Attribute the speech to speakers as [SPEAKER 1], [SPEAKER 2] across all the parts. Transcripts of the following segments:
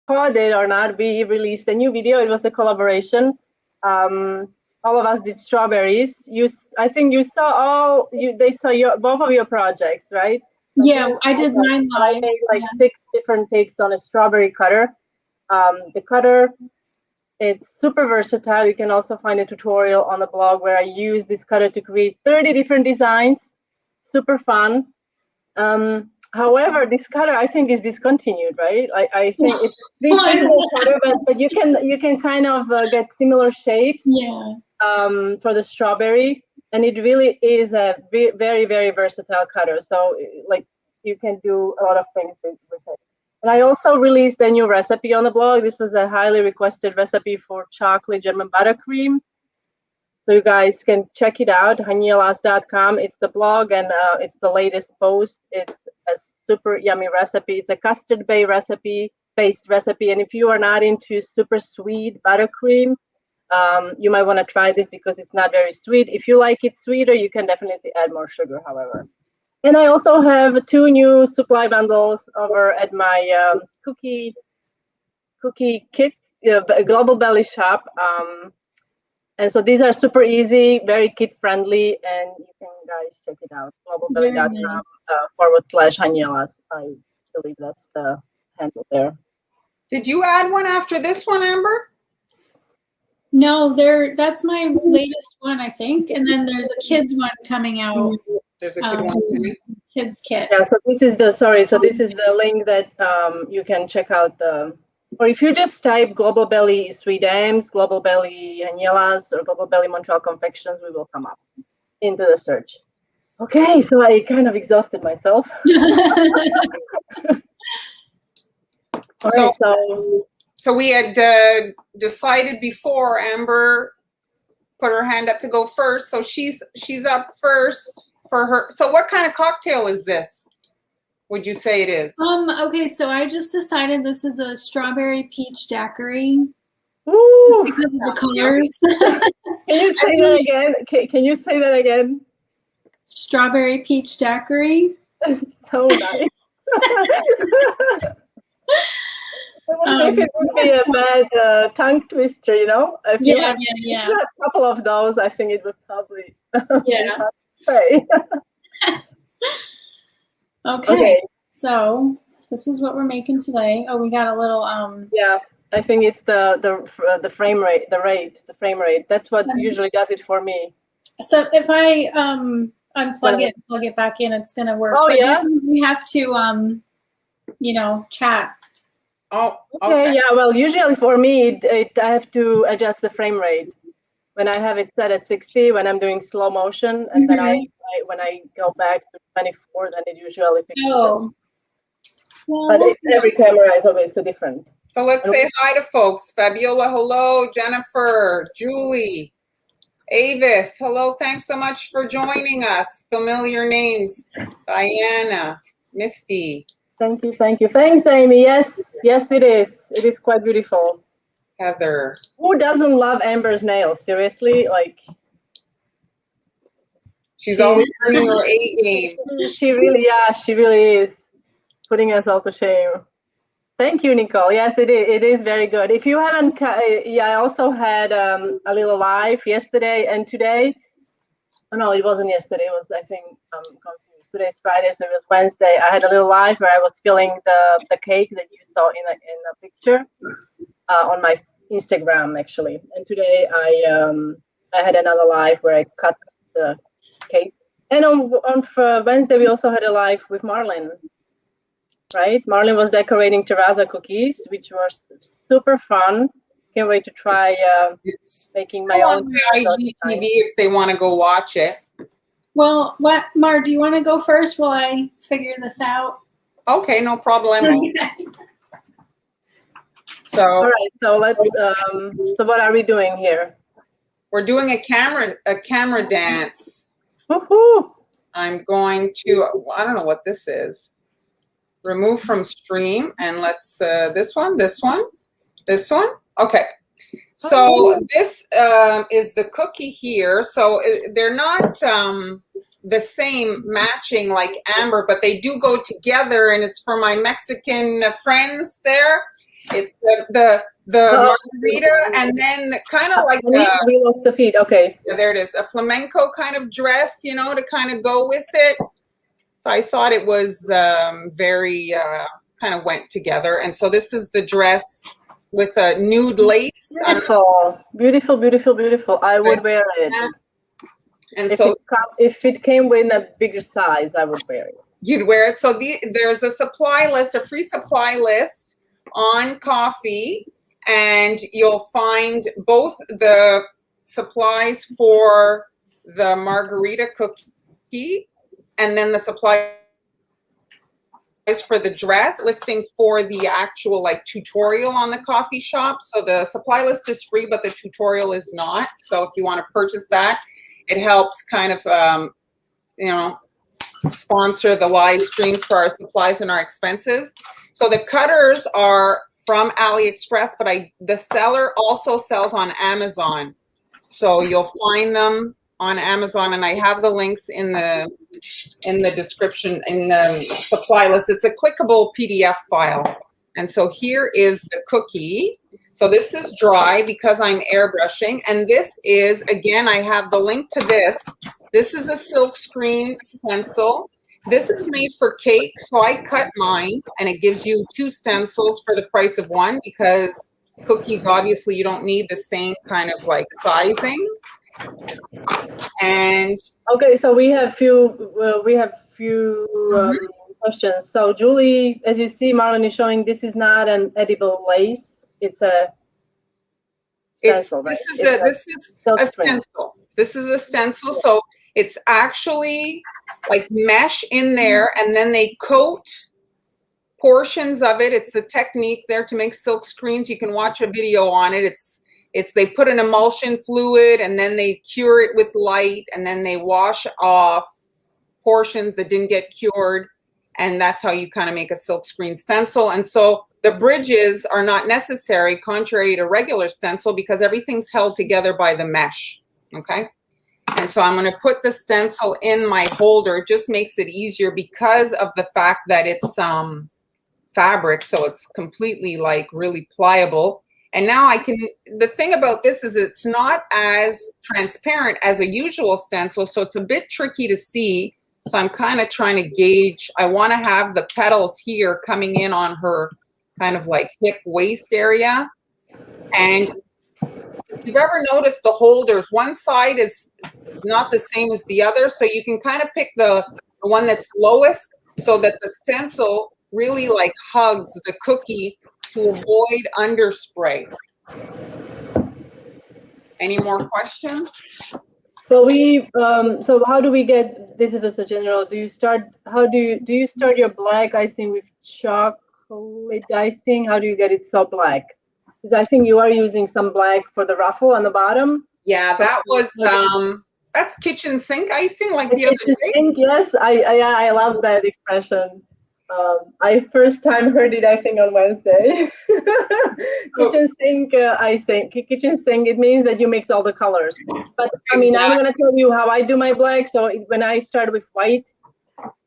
[SPEAKER 1] caught it or not, we released a new video. It was a collaboration. All of us did strawberries. I think you saw they saw both of your projects, right?
[SPEAKER 2] Yeah, I did mine live.
[SPEAKER 1] I made like 6 different takes on a strawberry cutter. The cutter, it's super versatile. You can also find a tutorial on the blog where I use this cutter to create 30 different designs. Super fun. However, this cutter I think is discontinued, right? I think it's a sweet cutter, but you can kind of get similar shapes.
[SPEAKER 2] Yeah.
[SPEAKER 1] For the strawberry, and it really is a very, very versatile cutter. So like you can do a lot of things with it. And I also released a new recipe on the blog. This was a highly requested recipe for chocolate German buttercream. So you guys can check it out, hanielas.com. It's the blog, and it's the latest post. It's a super yummy recipe. It's a custard-based recipe. And if you are not into super sweet buttercream, you might want to try this because it's not very sweet. If you like it sweeter, you can definitely add more sugar, however. And I also have 2 new supply bundles over at my cookie kit, Global Belly shop. And so these are super easy, very kid friendly, and you can guys check it out. globalbelly.com /Hanielas. I believe that's the handle there.
[SPEAKER 3] Did you add one after this one, Amber?
[SPEAKER 2] No, that's my latest one, I think. And then there's a kids one coming out.
[SPEAKER 3] There's a kid one.
[SPEAKER 2] Kids kit.
[SPEAKER 1] Yeah, so this is the link that you can check out or if you just type Global Belly Sweet Ams, Global Belly Hanielas, or Global Belly Montreal Confections, we will come up into the search. Okay, so I kind of exhausted myself.
[SPEAKER 3] So we had decided before Amber put her hand up to go first. So she's up first for her. So what kind of cocktail is this? Would you say it is?
[SPEAKER 2] Okay, so I just decided this is a strawberry peach daiquiri.
[SPEAKER 1] Ooh,
[SPEAKER 2] because of the colors.
[SPEAKER 1] Can you say that again? Can you say that again?
[SPEAKER 2] Strawberry peach daiquiri.
[SPEAKER 1] So nice. If it would be a bad tongue twister, you know? If you have a couple of those, I think it would probably say.
[SPEAKER 2] Okay, so this is what we're making today. Oh, we got a little
[SPEAKER 1] Yeah, I think it's the frame rate, the frame rate. That's what usually does it for me.
[SPEAKER 2] So if I unplug it, plug it back in, it's gonna work.
[SPEAKER 1] Oh,
[SPEAKER 2] but
[SPEAKER 1] yeah.
[SPEAKER 2] We have to chat.
[SPEAKER 3] Oh,
[SPEAKER 1] okay. Yeah, well, usually for me, I have to adjust the frame rate. When I have it set at 60, when I'm doing slow motion, and then when I go back to 24, then it usually picks up. Well, but every camera is obviously different.
[SPEAKER 3] So let's say hi to folks. Fabiola, hello. Jennifer, Julie, Avis, hello. Thanks so much for joining us. Familiar names. Diana, Misty.
[SPEAKER 1] Thank you. Thanks, Amy. Yes, it is. It is quite beautiful.
[SPEAKER 3] Heather.
[SPEAKER 1] Who doesn't love Amber's nails? Seriously, like.
[SPEAKER 3] She's always bringing her A game.
[SPEAKER 1] She really is putting us all to shame. Thank you, Nicole. Yes, it is. It is very good. If you haven't, I also had a little live yesterday and today. Oh, no, it wasn't yesterday. It was, I think, confused. Today's Friday, so it was Wednesday. I had a little live where I was filling the cake that you saw in a picture on my Instagram, actually. And today I had another live where I cut the cake. And on Wednesday we also had a live with Marlyn. Right, Marlyn was decorating terrazza cookies, which was super fun. Can't wait to try making my own.
[SPEAKER 3] On my IGTV if they want to go watch it.
[SPEAKER 2] Well, Mar, do you want to go first while I figure this out?
[SPEAKER 3] Okay, no problem. So
[SPEAKER 1] all right, so let's. So what are we doing here?
[SPEAKER 3] We're doing a camera dance.
[SPEAKER 1] Woohoo!
[SPEAKER 3] I'm going to. I don't know what this is. Remove from stream, and let's this one. Okay, so this is the cookie here. So they're not the same matching like Amber, but they do go together, and it's for my Mexican friends there. It's the margarita, and then kind of like
[SPEAKER 1] we lost the feed. Okay.
[SPEAKER 3] Yeah, there it is, a flamenco kind of dress, you know, to kind of go with it. So I thought it was very kind of went together. And so this is the dress with a nude lace.
[SPEAKER 1] Beautiful, beautiful, beautiful, beautiful. I would wear it.
[SPEAKER 3] And
[SPEAKER 1] if it came with a bigger size, I would wear it.
[SPEAKER 3] You'd wear it. So there's a supply list, a free supply list on Coffee, and you'll find both the supplies for the margarita cookie and then the supplies for the dress, listing for the actual like tutorial on the Coffee shop. So the supply list is free, but the tutorial is not. So if you want to purchase that, it helps kind of, you know, sponsor the live streams for our supplies and our expenses. So the cutters are from AliExpress, but the seller also sells on Amazon. So you'll find them on Amazon, and I have the links in the description, in the supply list. It's a clickable PDF file. And so here is the cookie. So this is dry because I'm airbrushing. And this is, again, I have the link to this. This is a silk screen stencil. This is made for cake. So I cut mine, and it gives you 2 stencils for the price of 1, because cookies, obviously, you don't need the same kind of like sizing. And
[SPEAKER 1] okay, so we have few questions. So Julie, as you see, Marlyn is showing this is not an edible lace. It's a stencil, right? This is a
[SPEAKER 3] stencil. This is a stencil. So it's actually like mesh in there, and then they coat portions of it. It's a technique there to make silk screens. You can watch a video on it. It's they put an emulsion fluid, and then they cure it with light, and then they wash off portions that didn't get cured, and that's how you kind of make a silk screen stencil. And so the bridges are not necessary, contrary to regular stencil, because everything's held together by the mesh. Okay. And so I'm going to put the stencil in my holder. It just makes it easier because of the fact that it's fabric, so it's completely like really pliable. And now I can, the thing about this is it's not as transparent as a usual stencil, so it's a bit tricky to see. So I'm kind of trying to gauge. I want to have the petals here coming in on her kind of like hip waist area. And if you've ever noticed the holders, one side is not the same as the other. So you can kind of pick the one that's lowest so that the stencil really like hugs the cookie to avoid underspray. Any more questions?
[SPEAKER 1] So so how do we get, this is just a general, do you start your black icing with chocolate icing? How do you get it so black? Because I think you are using some black for the ruffle on the bottom.
[SPEAKER 3] Yeah, that was that's kitchen sink icing, like the other day.
[SPEAKER 1] Sink, yes, I love that expression. I first time heard it, I think, on Wednesday. Kitchen sink icing. Kitchen sink, it means that you mix all the colors. But I mean, I'm going to tell you how I do my black. So when I start with white,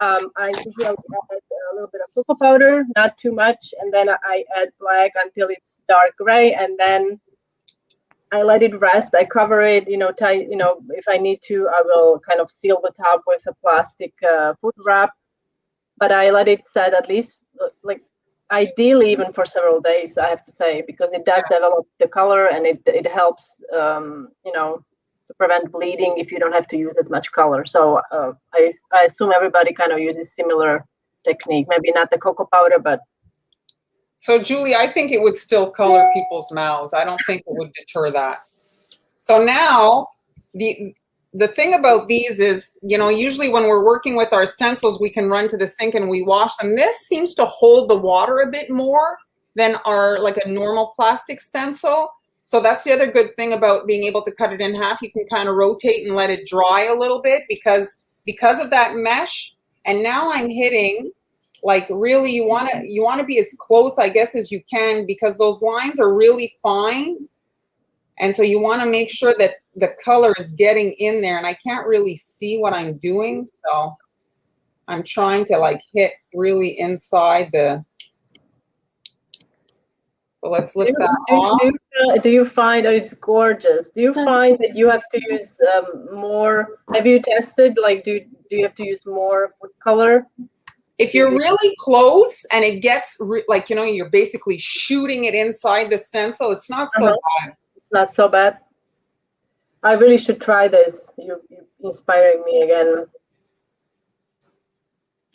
[SPEAKER 1] I usually add a little bit of cocoa powder, not too much, and then I add black until it's dark gray, and then I let it rest. I cover it, if I need to, I will kind of seal the top with a plastic food wrap. But I let it set at least, like, ideally even for several days, I have to say, because it does develop the color, and it helps, to prevent bleeding if you don't have to use as much color. So I assume everybody kind of uses similar technique, maybe not the cocoa powder, but.
[SPEAKER 3] So Julie, I think it would still color people's mouths. I don't think it would deter that. So now the thing about these is, usually when we're working with our stencils, we can run to the sink and we wash them. This seems to hold the water a bit more than like a normal plastic stencil. So that's the other good thing about being able to cut it in half. You can kind of rotate and let it dry a little bit because of that mesh. And now I'm hitting, like, really, you want to be as close, I guess, as you can, because those lines are really fine. And so you want to make sure that the color is getting in there, and I can't really see what I'm doing. So I'm trying to like hit really inside So let's lift that off.
[SPEAKER 1] Do you find it's gorgeous? Do you find that you have to use more? Have you tested? Like, do you have to use more food color?
[SPEAKER 3] If you're really close and it gets like, you know, you're basically shooting it inside the stencil, it's not so bad.
[SPEAKER 1] Not so bad. I really should try this. You're inspiring me again.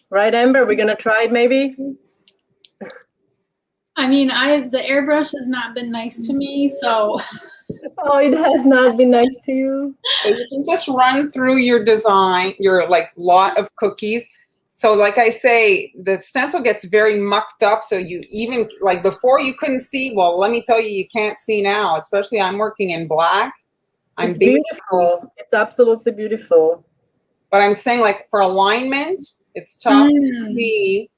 [SPEAKER 1] Right, Amber? We're gonna try it maybe?
[SPEAKER 2] I mean, the airbrush has not been nice to me, so.
[SPEAKER 1] Oh, it has not been nice to you.
[SPEAKER 3] So you can just run through your design, your like lot of cookies. So like I say, the stencil gets very mucked up. So you even, like before you couldn't see, well, let me tell you, you can't see now, especially I'm working in black.
[SPEAKER 1] It's beautiful. It's absolutely beautiful.
[SPEAKER 3] But I'm saying, like, for alignment, it's tough to see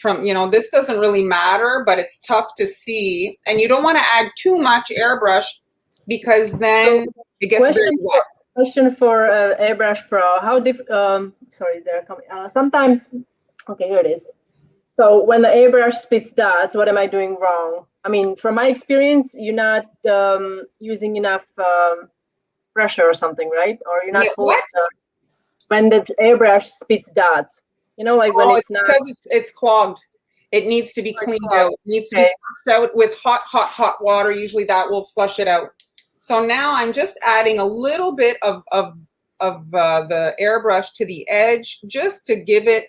[SPEAKER 3] from, you know, this doesn't really matter, but it's tough to see. And you don't want to add too much airbrush because then it gets very wet.
[SPEAKER 1] Question for Airbrush Pro. How sorry, they're coming. Sometimes, okay, here it is. So when the airbrush spits dots, what am I doing wrong? I mean, from my experience, you're not using enough pressure or something, right? Or you're not when the airbrush spits dots. You know, like when it's not,
[SPEAKER 3] because it's clogged. It needs to be cleaned out. It needs to be flushed out with hot water. Usually that will flush it out. So now I'm just adding a little bit of the airbrush to the edge just to give it,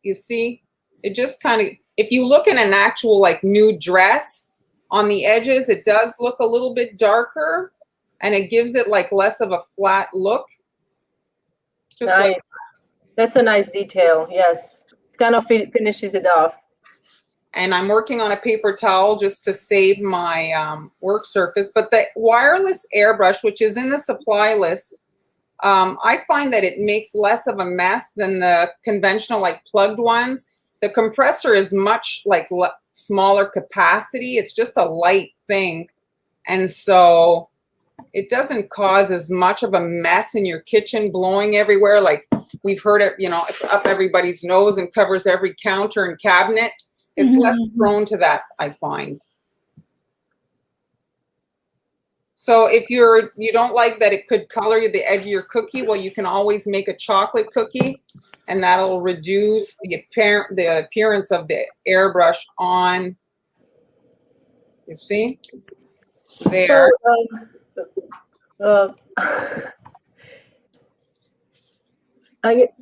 [SPEAKER 3] you see, it just kind of, if you look in an actual like nude dress, on the edges, it does look a little bit darker and it gives it like less of a flat look. Just
[SPEAKER 1] nice.
[SPEAKER 3] Like,
[SPEAKER 1] that's a nice detail. Yes. It kind of finishes it off.
[SPEAKER 3] And I'm working on a paper towel just to save my work surface. But the wireless airbrush, which is in the supply list, I find that it makes less of a mess than the conventional, like plugged ones. The compressor is much like smaller capacity. It's just a light thing. And so it doesn't cause as much of a mess in your kitchen, blowing everywhere. Like we've heard it, you know, it's up everybody's nose and covers every counter and cabinet. It's less prone to that, I find. So if you don't like that it could color the edge of your cookie, well, you can always make a chocolate cookie, and that'll reduce the appearance of the airbrush on. You see, there.
[SPEAKER 1] So,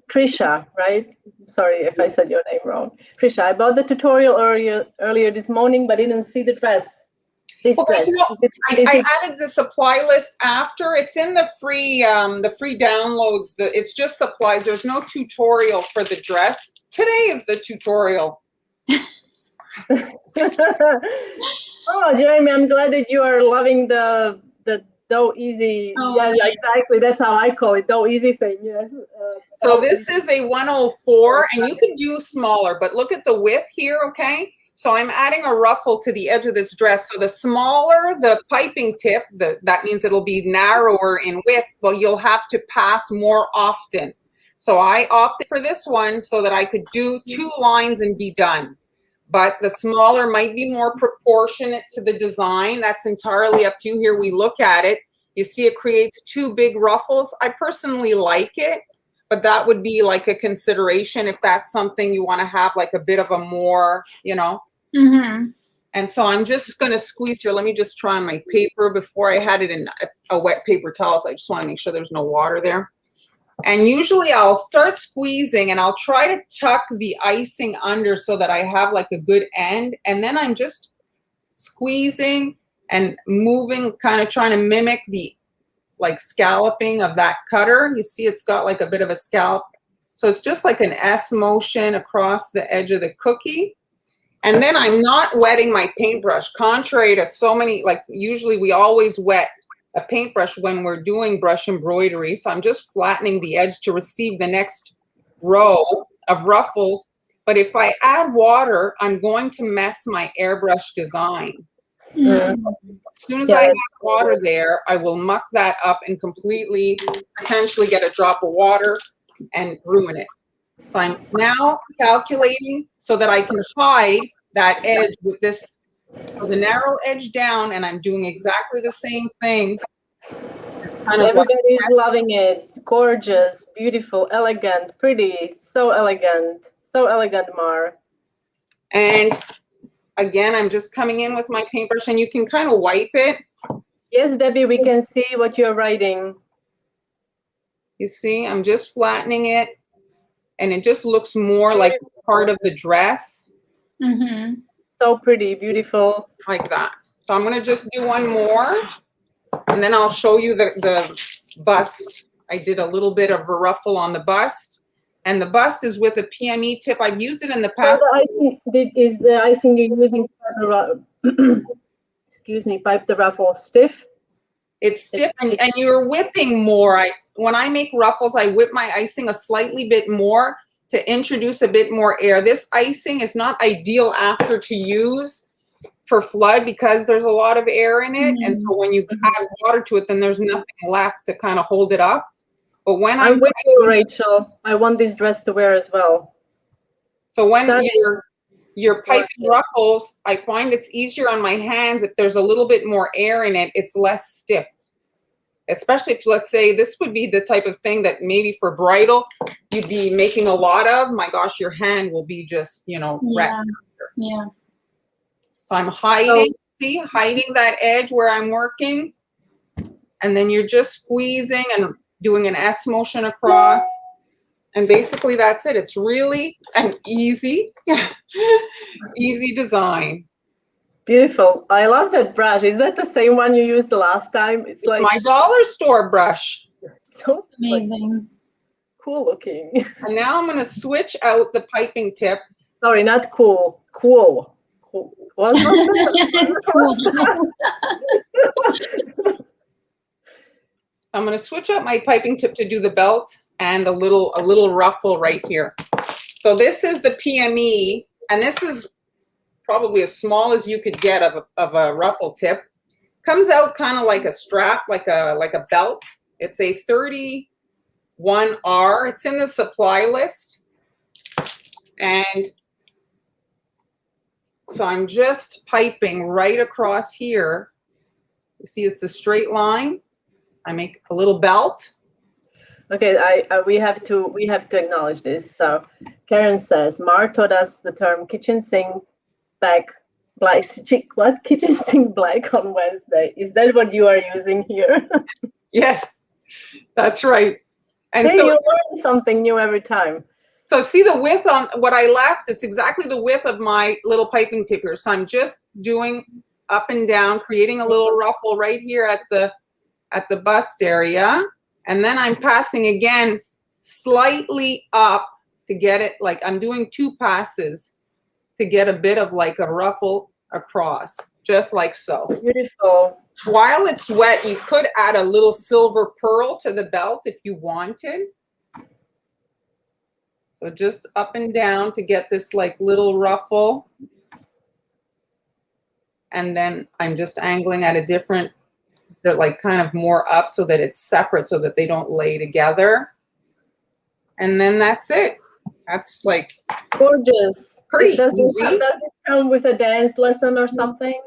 [SPEAKER 1] Trisha, right? Sorry if I said your name wrong. Trisha, I bought the tutorial earlier this morning, but didn't see the dress.
[SPEAKER 3] I added the supply list after. It's in the free downloads. It's just supplies. There's no tutorial for the dress. Today is the tutorial.
[SPEAKER 1] Oh, Jeremy, I'm glad that you are loving the dough easy.
[SPEAKER 2] Oh,
[SPEAKER 1] yeah, exactly. That's how I call it, dough easy thing. Yes.
[SPEAKER 3] So this is a 104, and you can do smaller, but look at the width here, okay? So I'm adding a ruffle to the edge of this dress. So the smaller the piping tip, that means it'll be narrower in width. Well, you'll have to pass more often. So I opted for this one so that I could do 2 lines and be done. But the smaller might be more proportionate to the design. That's entirely up to you. Here we look at it. You see it creates 2 big ruffles. I personally like it, but that would be like a consideration if that's something you want to have like a bit of a more, you know. And so I'm just going to squeeze here. Let me just try on my paper before I had it in a wet paper towel. So I just want to make sure there's no water there. And usually I'll start squeezing and I'll try to tuck the icing under so that I have like a good end. And then I'm just squeezing and moving, kind of trying to mimic the like scalloping of that cutter. You see it's got like a bit of a scallop. So it's just like an S motion across the edge of the cookie. And then I'm not wetting my paintbrush, contrary to so many, like usually we always wet a paintbrush when we're doing brush embroidery. So I'm just flattening the edge to receive the next row of ruffles. But if I add water, I'm going to mess my airbrush design. As soon as I add water there, I will muck that up and completely, potentially get a drop of water and ruin it. So I'm now calculating so that I can hide that edge with this So the narrow edge down, and I'm doing exactly the same thing. It's kind of
[SPEAKER 1] Everybody's loving it. Gorgeous, beautiful, elegant, pretty. So elegant. So elegant, Mar.
[SPEAKER 3] And again, I'm just coming in with my paintbrush, and you can kind of wipe it.
[SPEAKER 1] Yes, Debbie, we can see what you're writing.
[SPEAKER 3] You see, I'm just flattening it, and it just looks more like part of the dress.
[SPEAKER 2] Mm-hmm.
[SPEAKER 1] So pretty, beautiful.
[SPEAKER 3] Like that. So I'm going to just do one more, and then I'll show you the bust. I did a little bit of a ruffle on the bust, and the bust is with a PME tip. I've used it in the past.
[SPEAKER 1] So the icing, is the icing you're using, excuse me, pipe the ruffle stiff?
[SPEAKER 3] It's stiff, and you're whipping more. When I make ruffles, I whip my icing a slightly bit more to introduce a bit more air. This icing is not ideal after to use for flood because there's a lot of air in it. And so when you add water to it, then there's nothing left to kind of hold it up. But when
[SPEAKER 1] I'm with you, Rachel. I want this dress to wear as well.
[SPEAKER 3] So when you're piping ruffles, I find it's easier on my hands if there's a little bit more air in it. It's less stiff. Especially if, let's say, this would be the type of thing that maybe for bridal you'd be making a lot of. My gosh, your hand will be just, wrecked.
[SPEAKER 2] Yeah.
[SPEAKER 3] So I'm hiding, hiding that edge where I'm working. And then you're just squeezing and doing an S motion across. And basically that's it. It's really an easy, easy design.
[SPEAKER 1] Beautiful. I love that brush. Is that the same one you used the last time?
[SPEAKER 3] It's like my dollar store brush.
[SPEAKER 1] So
[SPEAKER 2] amazing.
[SPEAKER 1] Cool looking.
[SPEAKER 3] And now I'm going to switch out the piping tip.
[SPEAKER 1] Sorry, not cool. Cool. Cool. What?
[SPEAKER 3] I'm going to switch up my piping tip to do the belt and a little ruffle right here. So this is the PME, and this is probably as small as you could get of a ruffle tip. Comes out kind of like a strap, like a belt. It's a 31R. It's in the supply list. And so I'm just piping right across here. You see it's a straight line. I make a little belt.
[SPEAKER 1] Okay, we have to acknowledge this. So Karen says, Mar taught us the term kitchen sink black. What? Kitchen sink black on Wednesday. Is that what you are using here?
[SPEAKER 3] Yes, that's right. And
[SPEAKER 1] hey,
[SPEAKER 3] so
[SPEAKER 1] you learn something new every time.
[SPEAKER 3] So see the width on what I left? It's exactly the width of my little piping tip here. So I'm just doing up and down, creating a little ruffle right here at the bust area. And then I'm passing again slightly up to get it, like I'm doing 2 passes to get a bit of like a ruffle across, just like so.
[SPEAKER 1] Beautiful.
[SPEAKER 3] While it's wet, you could add a little silver pearl to the belt if you wanted. So just up and down to get this like little ruffle. And then I'm just angling at a different, they're like kind of more up so that it's separate so that they don't lay together. And then that's it. That's like
[SPEAKER 1] gorgeous.
[SPEAKER 3] Pretty
[SPEAKER 1] does
[SPEAKER 3] easy.
[SPEAKER 1] Does it come with a dance lesson or something?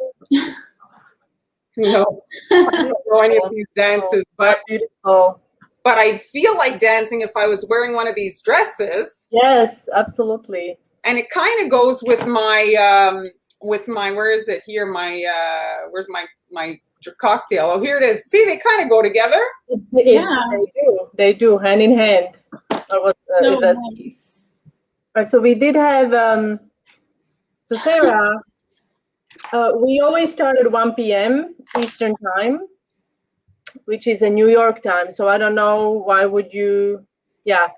[SPEAKER 3] No, I don't know any of these dances, but
[SPEAKER 1] beautiful.
[SPEAKER 3] But I'd feel like dancing if I was wearing one of these dresses.
[SPEAKER 1] Yes, absolutely.
[SPEAKER 3] And it kind of goes with my where is it here? Where's my cocktail? Oh, here it is. See, they kind of go together.
[SPEAKER 1] Yeah, they do hand in hand.
[SPEAKER 2] So nice.
[SPEAKER 1] Right, so we did have so Sarah, we always start at 1 p.m. Eastern time, which is a New York time. So I don't know why would you, yeah.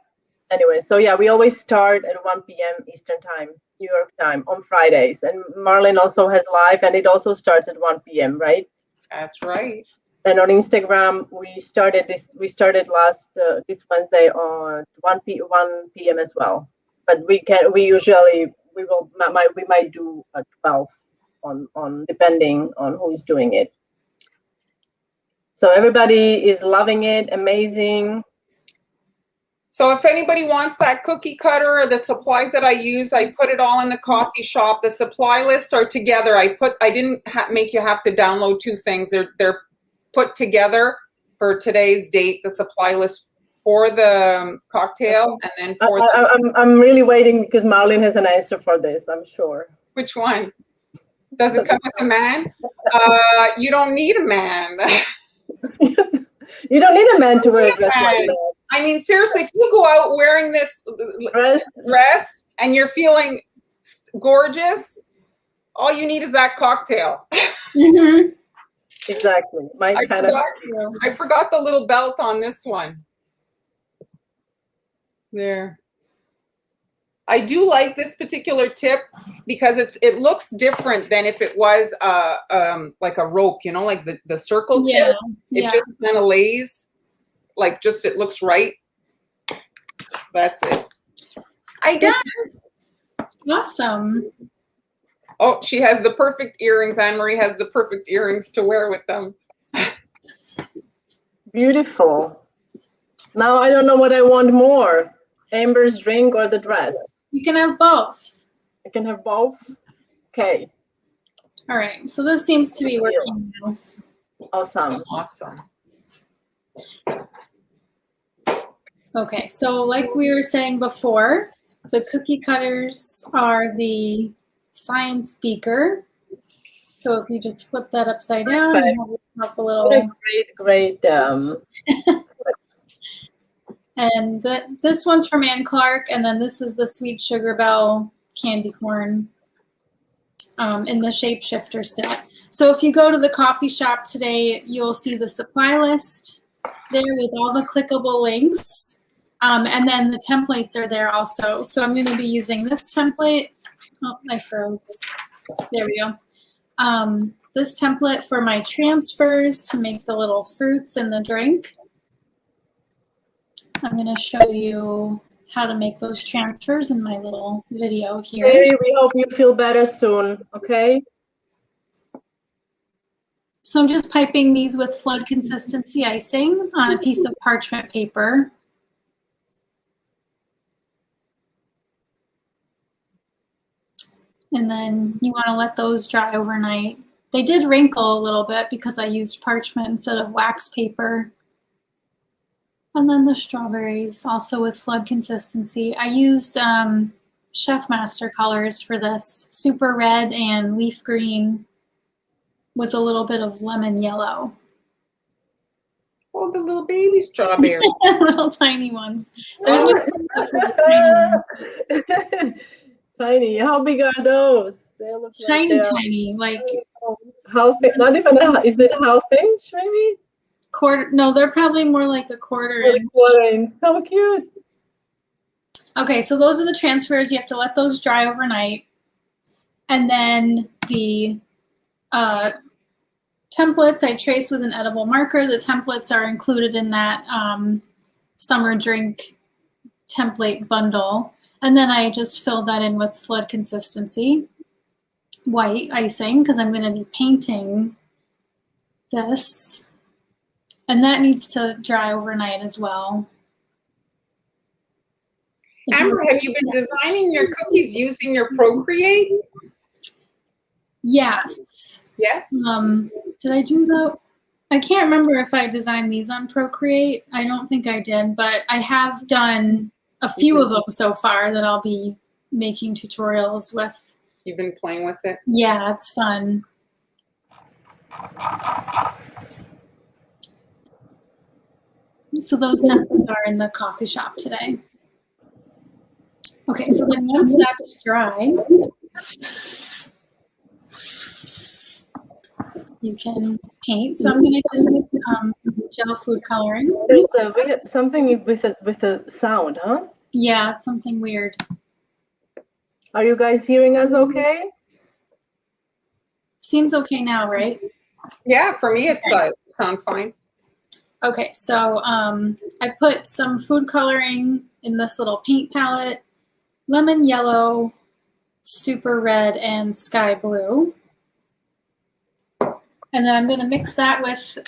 [SPEAKER 1] Anyway, so yeah, we always start at 1 p.m. Eastern time, New York time on Fridays. And Marlyn also has live, and it also starts at 1 p.m., right?
[SPEAKER 3] That's right.
[SPEAKER 1] And on Instagram, we started last this Wednesday on 1 p.m. as well. But we might do a 12 on depending on who's doing it. So everybody is loving it, amazing.
[SPEAKER 3] So if anybody wants that cookie cutter or the supplies that I use, I put it all in the coffee shop. The supply lists are together. I didn't make you have to download two things. They're put together for today's date. The supply list for the cocktail, and then for
[SPEAKER 1] I'm really waiting because Marlyn has an answer for this. I'm sure.
[SPEAKER 3] which one? Does it come with a man? You don't need a man.
[SPEAKER 1] You don't need a man to wear a dress like that.
[SPEAKER 3] I mean, seriously, if you go out wearing this dress and you're feeling gorgeous, all you need is that cocktail.
[SPEAKER 2] Mm-hmm.
[SPEAKER 1] Exactly.
[SPEAKER 3] I forgot the little belt on this one. There. I do like this particular tip because it looks different than if it was like a rope, you know, like the circle tip. It just kind of lays like it looks right. That's it. I done.
[SPEAKER 2] Awesome.
[SPEAKER 3] Oh, she has the perfect earrings. Anne-Marie has the perfect earrings to wear with them.
[SPEAKER 1] Beautiful. Now I don't know what I want more. Amber's drink or the dress?
[SPEAKER 2] You can have both.
[SPEAKER 1] I can have both? Okay.
[SPEAKER 2] All right. So this seems to be working now.
[SPEAKER 1] Awesome.
[SPEAKER 3] Awesome.
[SPEAKER 2] Okay. So like we were saying before, the cookie cutters are the science beaker. So if you just flip that upside down and have yourself a little...
[SPEAKER 1] What a great...
[SPEAKER 2] And this one's from Ann Clark, and then this is the Sweet Sugar Bell candy corn in the shapeshifter stick. So if you go to the coffee shop today, you'll see the supply list there with all the clickable links. And then the templates are there also. So I'm going to be using this template. Oh, I froze. There we go. This template for my transfers to make the little fruits in the drink. I'm going to show you how to make those transfers in my little video here.
[SPEAKER 1] Mary, we hope you feel better soon, okay?
[SPEAKER 2] So I'm just piping these with flood consistency icing on a piece of parchment paper. And then you want to let those dry overnight. They did wrinkle a little bit because I used parchment instead of wax paper. And then the strawberries, also with flood consistency. I used Chef Master colors for this, super red and leaf green with a little bit of lemon yellow.
[SPEAKER 3] Oh, the little baby strawberries.
[SPEAKER 2] Little tiny ones. There's no tiny ones.
[SPEAKER 1] Tiny. How big are those? They look
[SPEAKER 2] tiny, like
[SPEAKER 1] half. Not even is it half inch, maybe?
[SPEAKER 2] Quarter. No, they're probably more like a quarter inch.
[SPEAKER 1] Quarter inch. So cute.
[SPEAKER 2] Okay, so those are the transfers. You have to let those dry overnight, and then the templates I trace with an edible marker. The templates are included in that summer drink template bundle. And then I just filled that in with flood consistency, white icing, because I'm going to be painting this. And that needs to dry overnight as well.
[SPEAKER 3] Amber, have you been designing your cookies using your Procreate?
[SPEAKER 2] Yes.
[SPEAKER 3] Yes.
[SPEAKER 2] Did I do the... I can't remember if I designed these on Procreate. I don't think I did, but I have done a few of them so far that I'll be making tutorials with.
[SPEAKER 3] You've been playing with it?
[SPEAKER 2] Yeah, it's fun. So those templates are in the coffee shop today. Okay, so then once that's dry, you can paint. So I'm going to just use gel food coloring.
[SPEAKER 1] There's something with a sound, huh?
[SPEAKER 2] Yeah, it's something weird.
[SPEAKER 1] Are you guys hearing us okay?
[SPEAKER 2] Seems okay now, right?
[SPEAKER 3] Yeah, for me it sounds fine.
[SPEAKER 2] Okay, so I put some food coloring in this little paint palette, lemon yellow, super red, and sky blue. And then I'm going to mix that with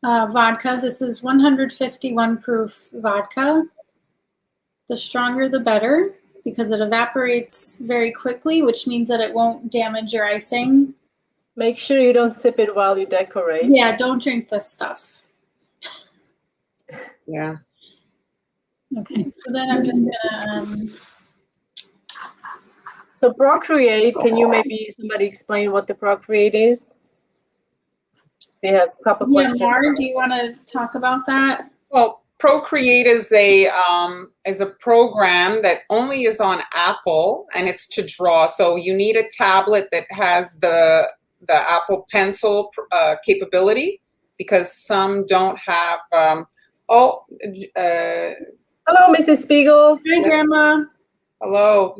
[SPEAKER 2] vodka. This is 151 proof vodka. The stronger the better, because it evaporates very quickly, which means that it won't damage your icing.
[SPEAKER 1] Make sure you don't sip it while you decorate.
[SPEAKER 2] Yeah, don't drink this stuff.
[SPEAKER 3] Yeah.
[SPEAKER 2] Okay, so then I'm just gonna.
[SPEAKER 1] So Procreate, can you maybe somebody explain what the Procreate is? We have a couple questions.
[SPEAKER 2] Mar, do you want to talk about that?
[SPEAKER 3] Well, Procreate is a program that only is on Apple, and it's to draw. So you need a tablet that has the Apple Pencil capability, because some don't have. Hello,
[SPEAKER 1] Mrs. Spiegel.
[SPEAKER 2] Hi, Grandma.
[SPEAKER 3] Hello.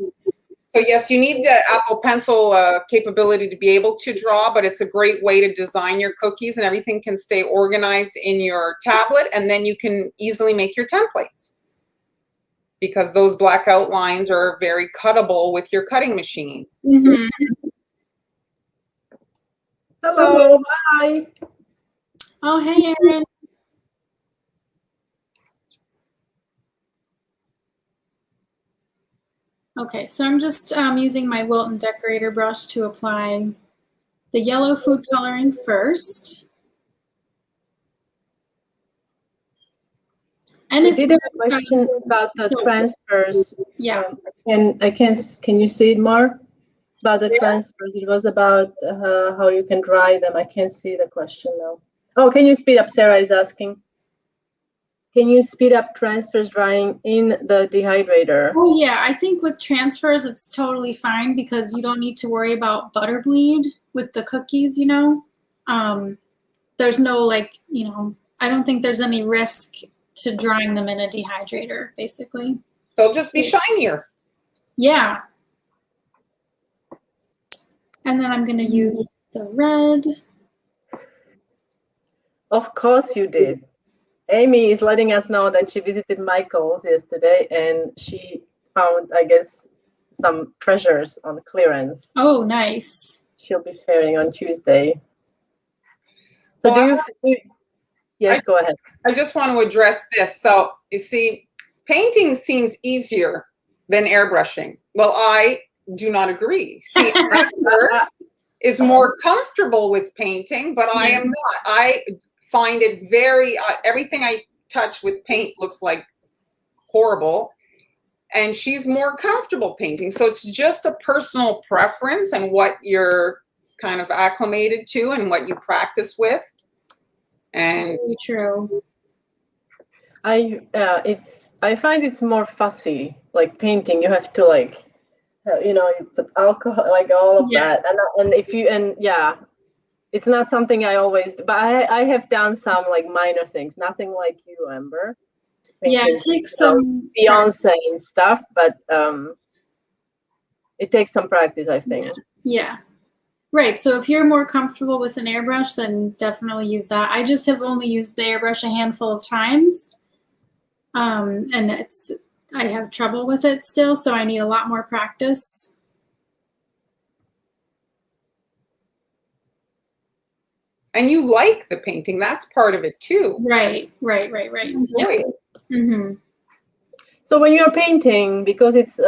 [SPEAKER 3] So yes, you need the Apple Pencil capability to be able to draw, but it's a great way to design your cookies, and everything can stay organized in your tablet, and then you can easily make your templates, because those black outlines are very cuttable with your cutting machine.
[SPEAKER 2] Mm-hmm.
[SPEAKER 1] Hello. Hi.
[SPEAKER 2] Oh, hey, Erin. Okay, so I'm just using my Wilton decorator brush to apply the yellow food coloring first. And
[SPEAKER 1] I
[SPEAKER 2] if
[SPEAKER 1] did have a question about the transfers.
[SPEAKER 2] Yeah.
[SPEAKER 1] Can you see it more? About the transfers. It was about how you can dry them. I can't see the question now. Oh, can you speed up? Sarah is asking. Can you speed up transfers drying in the dehydrator?
[SPEAKER 2] Oh yeah, I think with transfers it's totally fine, because you don't need to worry about butter bleed with the cookies, you know. There's no I don't think there's any risk to drying them in a dehydrator, basically.
[SPEAKER 3] They'll just be shinier.
[SPEAKER 2] Yeah. And then I'm going to use the red.
[SPEAKER 1] Of course you did. Amy is letting us know that she visited Michael's yesterday and she found, I guess, some treasures on clearance.
[SPEAKER 2] Oh, nice.
[SPEAKER 1] She'll be sharing on Tuesday. So yes, go ahead.
[SPEAKER 3] I just want to address this. So you see, painting seems easier than airbrushing. Well, I do not agree. See, Amber is more comfortable with painting, but I am not. I find it everything I touch with paint looks like horrible, and she's more comfortable painting. So it's just a personal preference and what you're kind of acclimated to and what you practice with. And
[SPEAKER 2] true.
[SPEAKER 1] I find it's more fussy. Like painting, you have to you put alcohol, like all of that, and it's not something I always do, but I have done some minor things, nothing like you, Amber.
[SPEAKER 2] Yeah, it takes some
[SPEAKER 1] Beyonce and stuff, but it takes some practice, I think.
[SPEAKER 2] Yeah. Right. So if you're more comfortable with an airbrush, then definitely use that. I just have only used the airbrush a handful of times. And I have trouble with it still, so I need a lot more practice.
[SPEAKER 3] And you like the painting, that's part of it too.
[SPEAKER 2] Right. Yes. Mm-hmm.
[SPEAKER 1] So when you're painting, because it's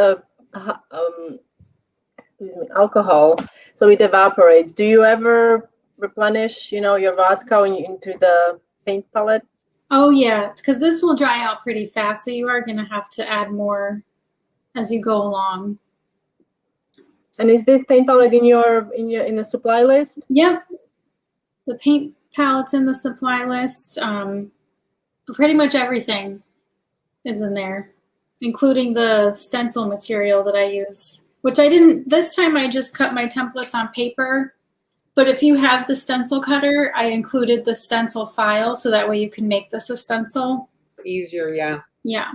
[SPEAKER 1] alcohol, so it evaporates, do you ever replenish your vodka into the paint palette?
[SPEAKER 2] Oh yeah, because this will dry out pretty fast, so you are going to have to add more as you go along.
[SPEAKER 1] And is this paint palette in the supply list?
[SPEAKER 2] Yep. The paint palette's in the supply list. Pretty much everything is in there, including the stencil material that I use, which I didn't, this time I just cut my templates on paper. But if you have the stencil cutter, I included the stencil file, so that way you can make this a stencil.
[SPEAKER 3] Easier, yeah.
[SPEAKER 2] Yeah.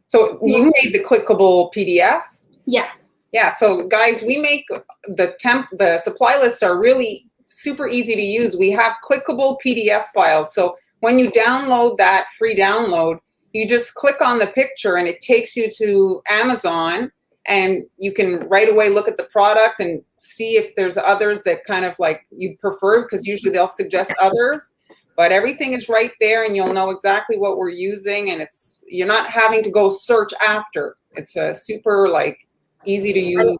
[SPEAKER 3] So you made the clickable PDF?
[SPEAKER 2] Yeah.
[SPEAKER 3] Yeah, so guys, we make the supply lists are really super easy to use. We have clickable PDF files. So when you download that free download, you just click on the picture and it takes you to Amazon, and you can right away look at the product and see if there's others that kind of you prefer, because usually they'll suggest others. but everything is right there, and you'll know exactly what we're using, and you're not having to go search after. It's a super like easy to use.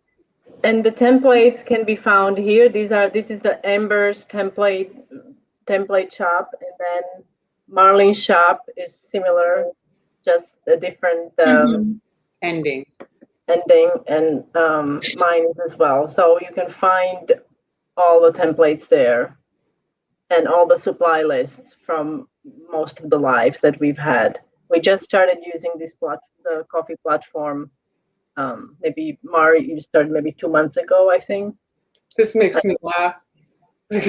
[SPEAKER 1] And the templates can be found here. This is the Amber's template shop, and then Marlyn's shop is similar, just a different
[SPEAKER 3] Ending,
[SPEAKER 1] and mine is as well. So you can find all the templates there and all the supply lists from most of the lives that we've had. We just started using the coffee platform. Maybe Mari, you started maybe 2 months ago, I think.
[SPEAKER 3] This makes me laugh. What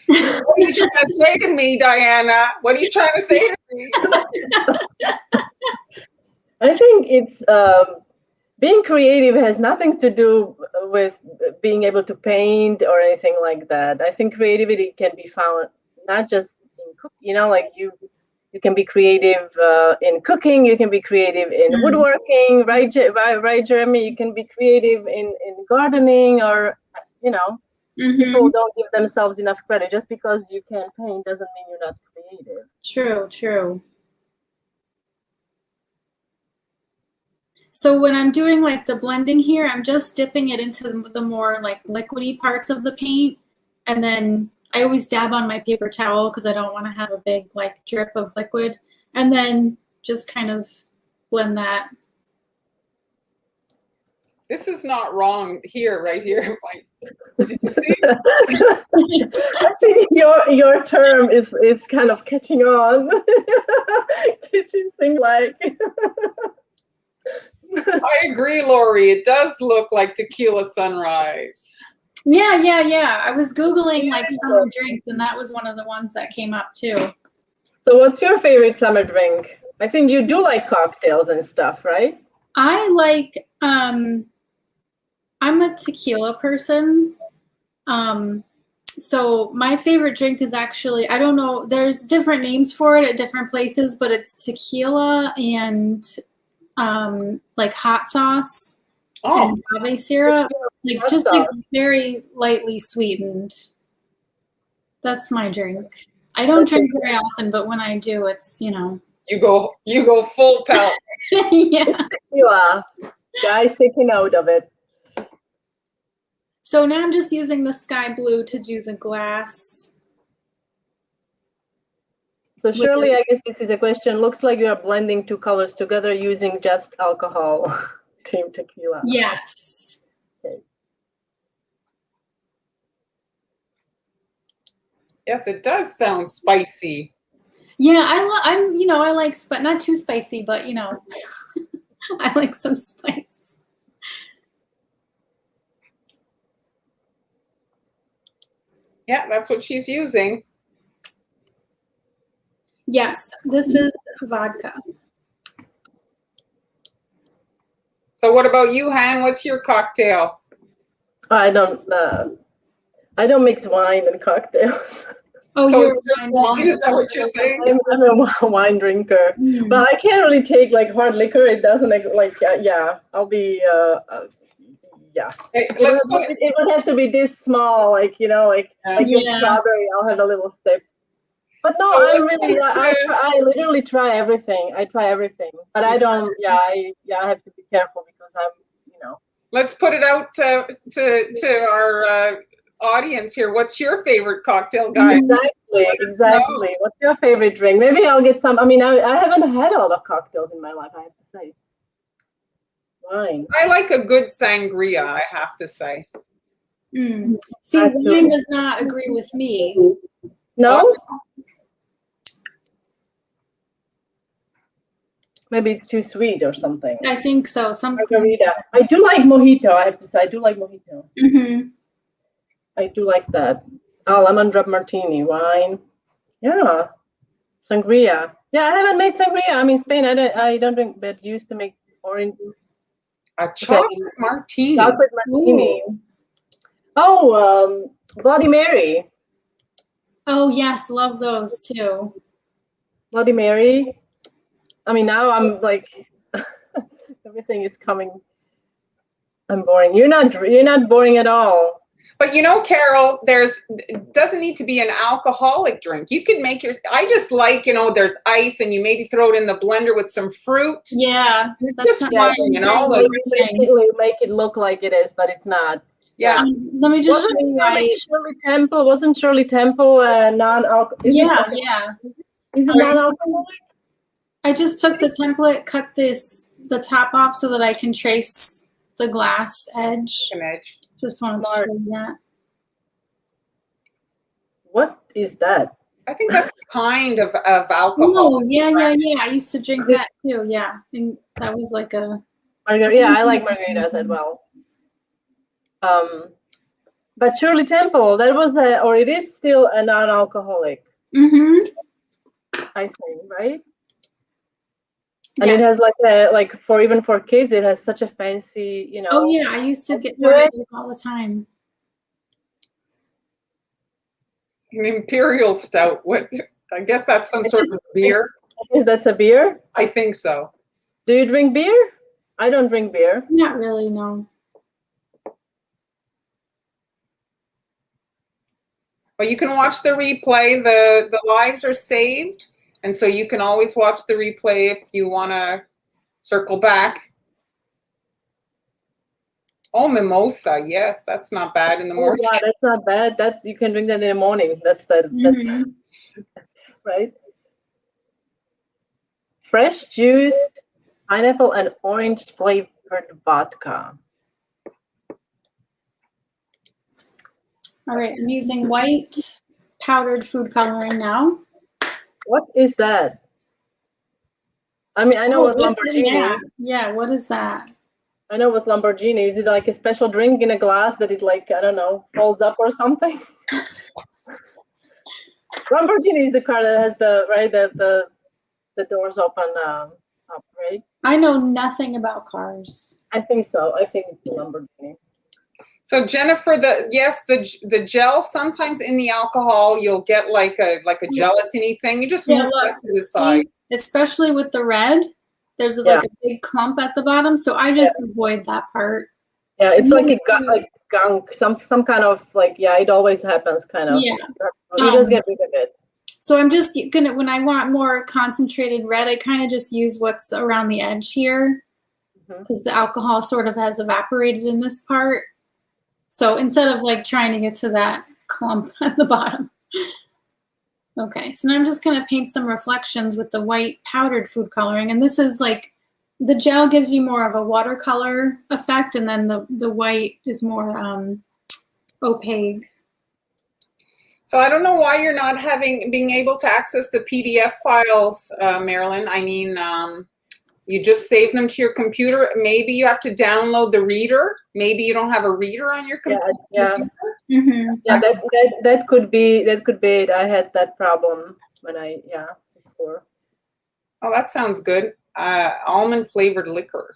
[SPEAKER 3] are you trying to say to me, Diana? What are you trying to say to me?
[SPEAKER 1] I think it's being creative has nothing to do with being able to paint or anything like that. I think creativity can be found not just in cooking, like you can be creative in cooking, you can be creative in woodworking, right, Jeremy? You can be creative in gardening, or people don't give themselves enough credit. Just because you can paint doesn't mean you're not creative.
[SPEAKER 2] True. So when I'm doing like the blending here, I'm just dipping it into the more like liquidy parts of the paint, and then I always dab on my paper towel because I don't want to have a big like drip of liquid, and then just kind of blend that.
[SPEAKER 3] This is not wrong here, right here. Did you see?
[SPEAKER 1] I think your term is kind of catching on. Kitchen thing like.
[SPEAKER 3] I agree, Lori. It does look like tequila sunrise.
[SPEAKER 2] Yeah. I was Googling like summer drinks, and that was one of the ones that came up too.
[SPEAKER 1] So what's your favorite summer drink? I think you do like cocktails and stuff, right?
[SPEAKER 2] I like, I'm a tequila person. So my favorite drink is actually, I don't know, there's different names for it at different places, but it's tequila and like hot sauce and agave syrup, like just like very lightly sweetened. That's my drink. I don't drink very often, but when I do, it's you go
[SPEAKER 3] full pelt.
[SPEAKER 2] Yeah.
[SPEAKER 1] Tequila. Guys, taking note of it.
[SPEAKER 2] So now I'm just using the sky blue to do the glass.
[SPEAKER 1] So surely, I guess this is a question. Looks like you are blending two colors together using just alcohol. Team tequila.
[SPEAKER 2] Yes.
[SPEAKER 1] Okay.
[SPEAKER 3] Yes, it does sound spicy.
[SPEAKER 2] Yeah, I like not too spicy, but I like some spice.
[SPEAKER 3] Yeah, that's what she's using.
[SPEAKER 2] Yes, this is vodka.
[SPEAKER 3] So what about you, Han? What's your cocktail?
[SPEAKER 1] I don't mix wine and cocktails.
[SPEAKER 2] Oh,
[SPEAKER 3] so
[SPEAKER 2] you're
[SPEAKER 3] wine? Is that what you're saying?
[SPEAKER 1] I'm a wine drinker, but I can't really take like hard liquor. It doesn't I'll be yeah.
[SPEAKER 3] Hey,
[SPEAKER 1] it would have to be this small, like your strawberry. I'll have a little sip. But no, I literally try everything. I try everything, but I don't. I have to be careful because I'm.
[SPEAKER 3] Let's put it out to our audience here. What's your favorite cocktail, guys?
[SPEAKER 1] Exactly. What's your favorite drink? Maybe I'll get some. I mean, I haven't had a lot of cocktails in my life, I have to say. Wine.
[SPEAKER 3] I like a good sangria, I have to say.
[SPEAKER 2] See, wine does not agree with me.
[SPEAKER 1] No? Maybe it's too sweet or something.
[SPEAKER 2] I think so.
[SPEAKER 1] Margarita. I do like mojito, I have to say. I do like mojito.
[SPEAKER 2] Mm-hmm.
[SPEAKER 1] I do like that. Lemon drop martini, wine. Yeah. Sangria. Yeah, I haven't made sangria. I'm in Spain. I don't drink, but used to make orange.
[SPEAKER 3] A chocolate martini.
[SPEAKER 1] Chocolate martini. Ooh. Oh, Bloody Mary.
[SPEAKER 2] Oh, yes. Love those too.
[SPEAKER 1] Bloody Mary. I mean, now I'm like, everything is coming. I'm boring. You're not boring at all.
[SPEAKER 3] But you know, Carol, doesn't need to be an alcoholic drink. You can make I just like, there's ice and you maybe throw it in the blender with some fruit.
[SPEAKER 2] Yeah.
[SPEAKER 3] That's just fine,
[SPEAKER 1] Make it look like it is, but it's not.
[SPEAKER 3] Yeah.
[SPEAKER 2] Let me just show you.
[SPEAKER 1] Wasn't Shirley Temple non-alcoholic?
[SPEAKER 2] Yeah.
[SPEAKER 1] Is it non-alcoholic?
[SPEAKER 2] I just took the template, cut the top off so that I can trace the glass edge. Just wanted to show you that.
[SPEAKER 1] What is that?
[SPEAKER 3] I think that's kind of alcohol.
[SPEAKER 2] Oh, yeah. I used to drink that too. Yeah, and that was like a.
[SPEAKER 1] Yeah, I like margaritas as well. But Shirley Temple, that was or it is still a non-alcoholic.
[SPEAKER 2] Mm-hmm.
[SPEAKER 1] I think, right? And it has like for kids, it has such a fancy,
[SPEAKER 2] Oh yeah, I used to get margaritas all the time.
[SPEAKER 3] An imperial stout. What? I guess that's some sort of beer.
[SPEAKER 1] That's a beer?
[SPEAKER 3] I think so.
[SPEAKER 1] Do you drink beer? I don't drink beer.
[SPEAKER 2] Not really, no.
[SPEAKER 3] Well, you can watch the replay. The lives are saved, and so you can always watch the replay if you want to circle back. Oh, mimosa. Yes, that's not bad in the morning.
[SPEAKER 1] Oh, wow, that's not bad. You can drink that in the morning. That's right. Fresh juiced pineapple and orange flavored vodka.
[SPEAKER 2] All right, I'm using white powdered food coloring now.
[SPEAKER 1] What is that? I mean, I know what's Lamborghini.
[SPEAKER 2] Yeah, what is that?
[SPEAKER 1] I know what's Lamborghini. Is it like a special drink in a glass that it I don't know, folds up or something? Lamborghini is the car that has the doors open up, right?
[SPEAKER 2] I know nothing about cars.
[SPEAKER 1] I think so. I think it's a Lamborghini.
[SPEAKER 3] So Jennifer, the gel, sometimes in the alcohol you'll get like a gelatiny thing. You just move that to the side.
[SPEAKER 2] Especially with the red, there's like a big clump at the bottom, so I just avoid that part.
[SPEAKER 1] Yeah, it's like a gunk, some kind of it always happens kind of.
[SPEAKER 2] Yeah.
[SPEAKER 1] You just get rid of it.
[SPEAKER 2] So I'm just gonna, when I want more concentrated red, I kind of just use what's around the edge here, because the alcohol sort of has evaporated in this part. So instead of trying to get to that clump at the bottom. Okay, so now I'm just gonna paint some reflections with the white powdered food coloring. And this is the gel gives you more of a watercolor effect, and then the white is more opaque.
[SPEAKER 3] So I don't know why you're not being able to access the PDF files, Marlyn. I mean, you just save them to your computer. Maybe you have to download the reader. Maybe you don't have a reader on your computer.
[SPEAKER 1] Yeah. Yeah, that could be it. I had that problem when before.
[SPEAKER 3] Oh, that sounds good. Almond flavored liquor.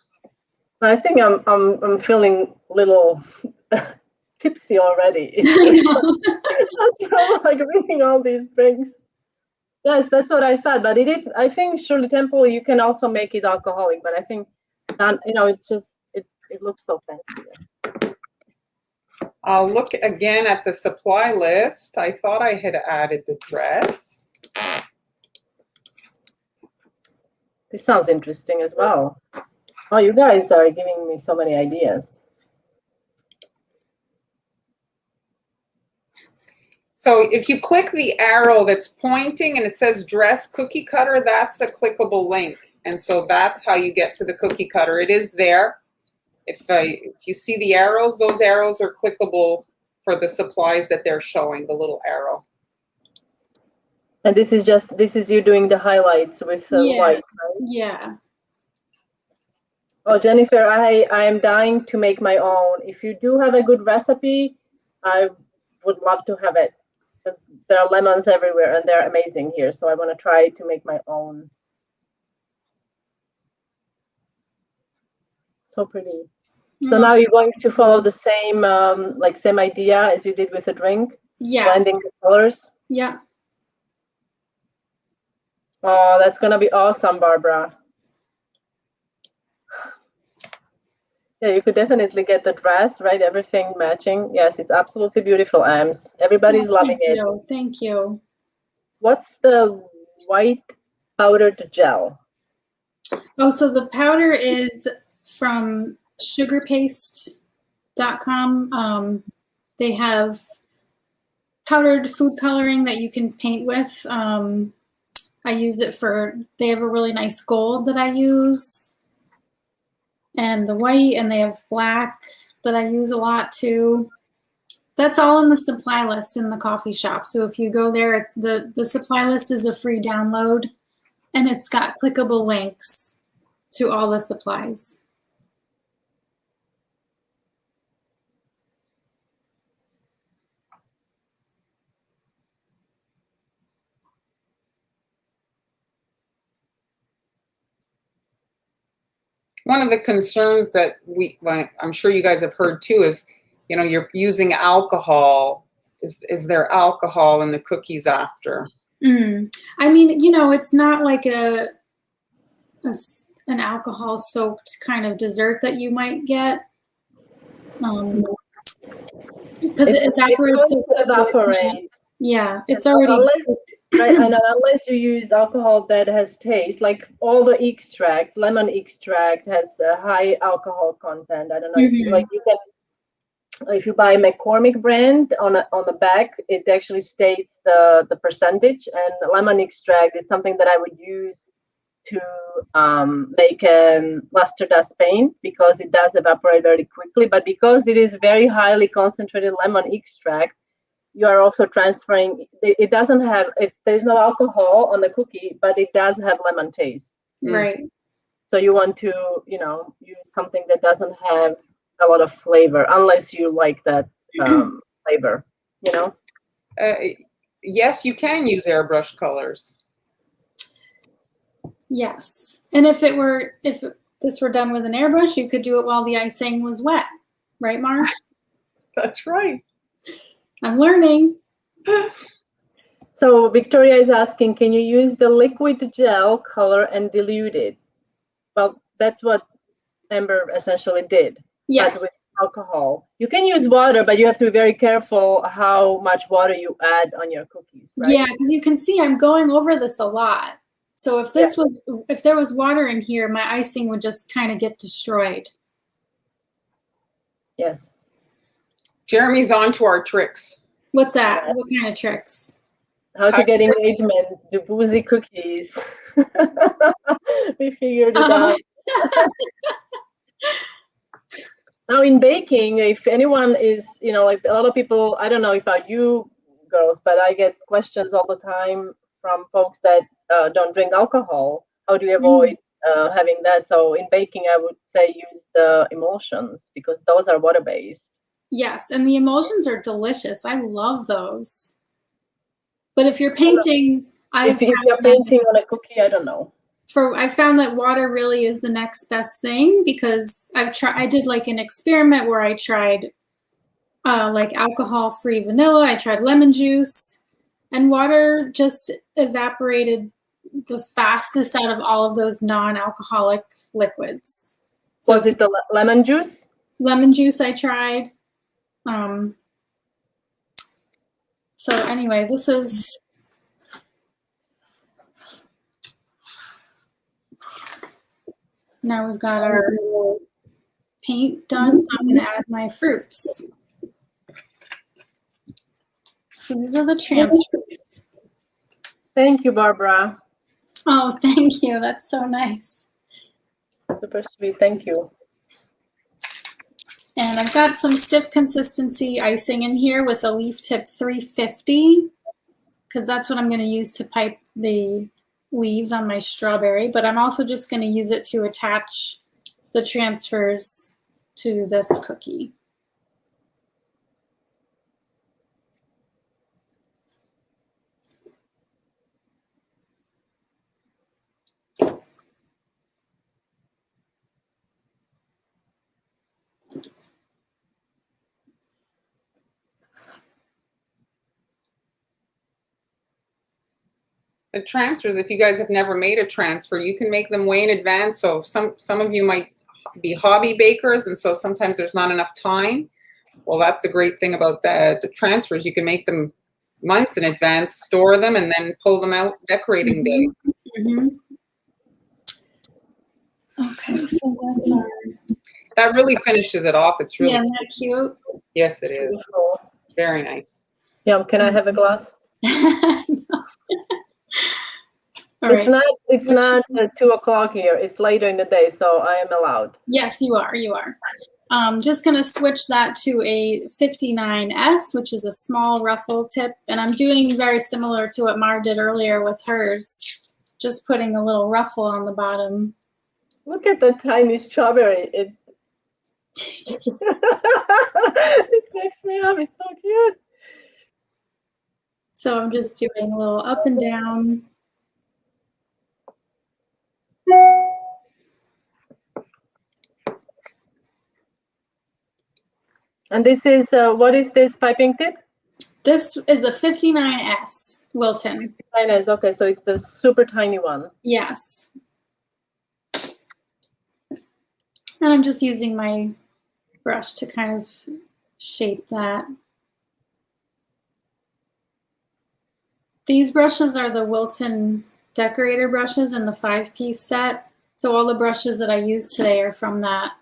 [SPEAKER 1] I think I'm feeling a little tipsy already. It's just from reading all these things. Yes, that's what I thought. But I think Shirley Temple, you can also make it alcoholic. But I think, it's just it looks so fancy.
[SPEAKER 3] I'll look again at the supply list. I thought I had added the dress.
[SPEAKER 1] This sounds interesting as well. Oh, you guys are giving me so many ideas.
[SPEAKER 3] So if you click the arrow that's pointing and it says dress cookie cutter, that's a clickable link. And so that's how you get to the cookie cutter. It is there. If you see the arrows, those arrows are clickable for the supplies that they're showing, the little arrow.
[SPEAKER 1] And this is you doing the highlights with white, right?
[SPEAKER 2] Yeah.
[SPEAKER 1] Oh, Jennifer, I am dying to make my own. If you do have a good recipe, I would love to have it, because there are lemons everywhere and they're amazing here. So I want to try to make my own. So pretty. So now you're going to follow the same same idea as you did with the drink?
[SPEAKER 2] Yeah.
[SPEAKER 1] Blending the colors?
[SPEAKER 2] Yeah.
[SPEAKER 1] Oh, that's going to be awesome, Barbara. Yeah, you could definitely get the dress, right? Everything matching. Yes, it's absolutely beautiful, Ams. Everybody's loving it.
[SPEAKER 2] Thank you.
[SPEAKER 1] What's the white powdered gel?
[SPEAKER 2] Oh, so the powder is from sugarpaste.com. They have powdered food coloring that you can paint with. I use it they have a really nice gold that I use, and the white, and they have black that I use a lot too. That's all in the supply list in the coffee shop. So if you go there, it's the supply list is a free download, and it's got clickable links to all the supplies.
[SPEAKER 3] One of the concerns that I'm sure you guys have heard too is, you're using alcohol. Is there alcohol in the cookies after?
[SPEAKER 2] I mean, it's not like an alcohol soaked kind of dessert that you might get. Because it evaporates.
[SPEAKER 1] Evaporate.
[SPEAKER 2] Yeah, it's already.
[SPEAKER 1] Right, and unless you use alcohol that has taste, like all the extracts, lemon extract has a high alcohol content. I don't know if you can, if you buy McCormick brand on the back, it actually states the percentage. And lemon extract is something that I would use to make luster dust paint because it does evaporate very quickly. But because it is very highly concentrated lemon extract, you are also transferring. It doesn't have. There's no alcohol on the cookie, but it does have lemon taste.
[SPEAKER 2] Right.
[SPEAKER 1] So you want to, use something that doesn't have a lot of flavor, unless you like that flavor.
[SPEAKER 3] Yes, you can use airbrush colors.
[SPEAKER 2] Yes, and if this were done with an airbrush, you could do it while the icing was wet, right, Mar?
[SPEAKER 3] That's right.
[SPEAKER 2] I'm learning.
[SPEAKER 1] So Victoria is asking, can you use the liquid gel color and dilute it? Well, that's what Amber essentially did.
[SPEAKER 2] Yes.
[SPEAKER 1] But with alcohol. You can use water, but you have to be very careful how much water you add on your cookies, right?
[SPEAKER 2] Yeah, because you can see I'm going over this a lot. So if if there was water in here, my icing would just kind of get destroyed.
[SPEAKER 1] Yes.
[SPEAKER 3] Jeremy's on to our tricks.
[SPEAKER 2] What's that? What kind of tricks?
[SPEAKER 1] How to get engagement, do boozy cookies. We figured it out. Now in baking, if anyone is, like a lot of people, I don't know about you girls, but I get questions all the time from folks that don't drink alcohol. How do you avoid having that? So in baking, I would say use emulsions because those are water-based.
[SPEAKER 2] Yes, and the emulsions are delicious. I love those. But if you're painting,
[SPEAKER 1] if you're painting on a cookie, I don't know.
[SPEAKER 2] I found that water really is the next best thing because I did like an experiment where I tried like alcohol-free vanilla. I tried lemon juice, and water just evaporated the fastest out of all of those non-alcoholic liquids. So
[SPEAKER 1] was it the lemon juice?
[SPEAKER 2] Lemon juice I tried. So anyway, this is now we've got our paint done, so I'm going to add my fruits. So these are the transfers.
[SPEAKER 1] Thank you, Barbara.
[SPEAKER 2] Oh, thank you. That's so nice.
[SPEAKER 1] Super sweet. Thank you.
[SPEAKER 2] And I've got some stiff consistency icing in here with a leaf tip 350 because that's what I'm going to use to pipe the leaves on my strawberry. But I'm also just going to use it to attach the transfers to this cookie.
[SPEAKER 3] The transfers, if you guys have never made a transfer, you can make them way in advance. So some of you might be hobby bakers, and so sometimes there's not enough time. Well, that's the great thing about the transfers. You can make them months in advance, store them, and then pull them out decorating day.
[SPEAKER 2] Mm-hmm. Okay, so that's our...
[SPEAKER 3] That really finishes it off. It's really
[SPEAKER 2] isn't that cute?
[SPEAKER 3] Yes, it is. Very nice.
[SPEAKER 1] Yeah, can I have a glass?
[SPEAKER 2] All right.
[SPEAKER 1] It's not 2 o'clock here. It's later in the day, so I am allowed.
[SPEAKER 2] Yes, you are. You are. Just going to switch that to a 59S, which is a small ruffle tip. And I'm doing very similar to what Mar did earlier with hers, just putting a little ruffle on the bottom.
[SPEAKER 1] Look at the tiny strawberry. It it cracks me up. It's so cute.
[SPEAKER 2] So I'm just doing a little up and down.
[SPEAKER 1] And this is, what is this piping tip?
[SPEAKER 2] This is a 59S Wilton.
[SPEAKER 1] Nice. Okay, so it's the super tiny one.
[SPEAKER 2] Yes. And I'm just using my brush to kind of shape that. These brushes are the Wilton decorator brushes in the 5-piece set. So all the brushes that I used today are from that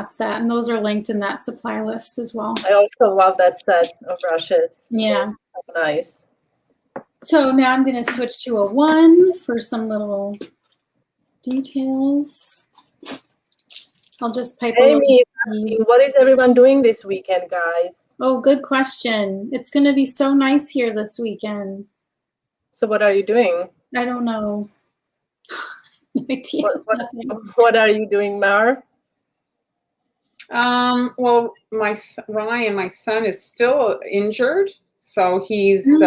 [SPEAKER 2] set, and those are linked in that supply list as well.
[SPEAKER 1] I also love that set of brushes.
[SPEAKER 2] Yeah.
[SPEAKER 1] So nice.
[SPEAKER 2] So now I'm going to switch to a 1 for some little details. I'll just pipe a
[SPEAKER 1] Amy,
[SPEAKER 2] little.
[SPEAKER 1] what is everyone doing this weekend, guys?
[SPEAKER 2] Oh, good question. It's going to be so nice here this weekend.
[SPEAKER 1] So what are you doing?
[SPEAKER 2] I don't know. No idea.
[SPEAKER 1] What are you doing, Mar?
[SPEAKER 3] Well, Ryan, my son, is still injured, so he's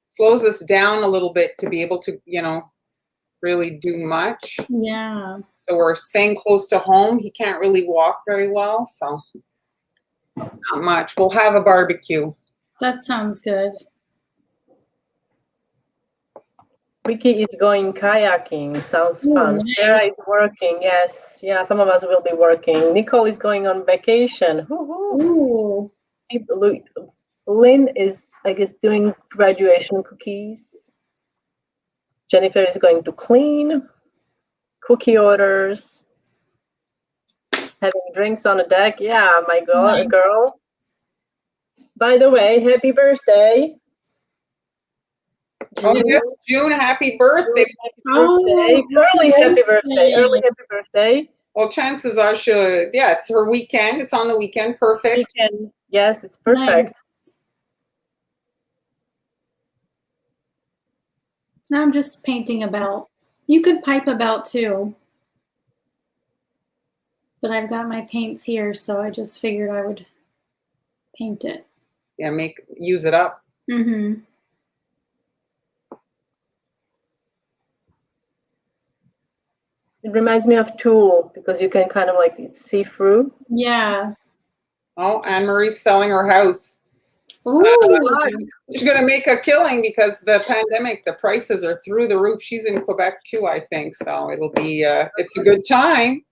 [SPEAKER 3] slows us down a little bit to be able to, really do much.
[SPEAKER 2] Yeah.
[SPEAKER 3] So we're staying close to home. He can't really walk very well, so not much. We'll have a barbecue.
[SPEAKER 2] That sounds good.
[SPEAKER 1] Vicky is going kayaking. Sounds fun.
[SPEAKER 2] Nice.
[SPEAKER 1] Sarah is working. Yes. Yeah, some of us will be working. Nicole is going on vacation.
[SPEAKER 2] Ooh.
[SPEAKER 1] Lynn is, I guess, doing graduation cookies. Jennifer is going to clean. Cookie orders. Having drinks on the deck. Yeah, my girl. By the way, happy birthday.
[SPEAKER 3] Oh, yes, June, happy birthday.
[SPEAKER 1] Early happy birthday.
[SPEAKER 3] Well, chances are it's her weekend. It's on the weekend. Perfect.
[SPEAKER 1] Yes, it's perfect.
[SPEAKER 2] Nice. Now I'm just painting a belt. You could pipe a belt too. But I've got my paints here, so I just figured I would paint it.
[SPEAKER 3] Yeah, use it up.
[SPEAKER 2] Mm-hmm.
[SPEAKER 1] It reminds me of Tool because you can kind of see through.
[SPEAKER 2] Yeah.
[SPEAKER 3] Oh, Anne-Marie's selling her house.
[SPEAKER 2] Ooh.
[SPEAKER 3] She's going to make a killing because the pandemic, the prices are through the roof. She's in Quebec too, I think. So it'll be, it's a good time.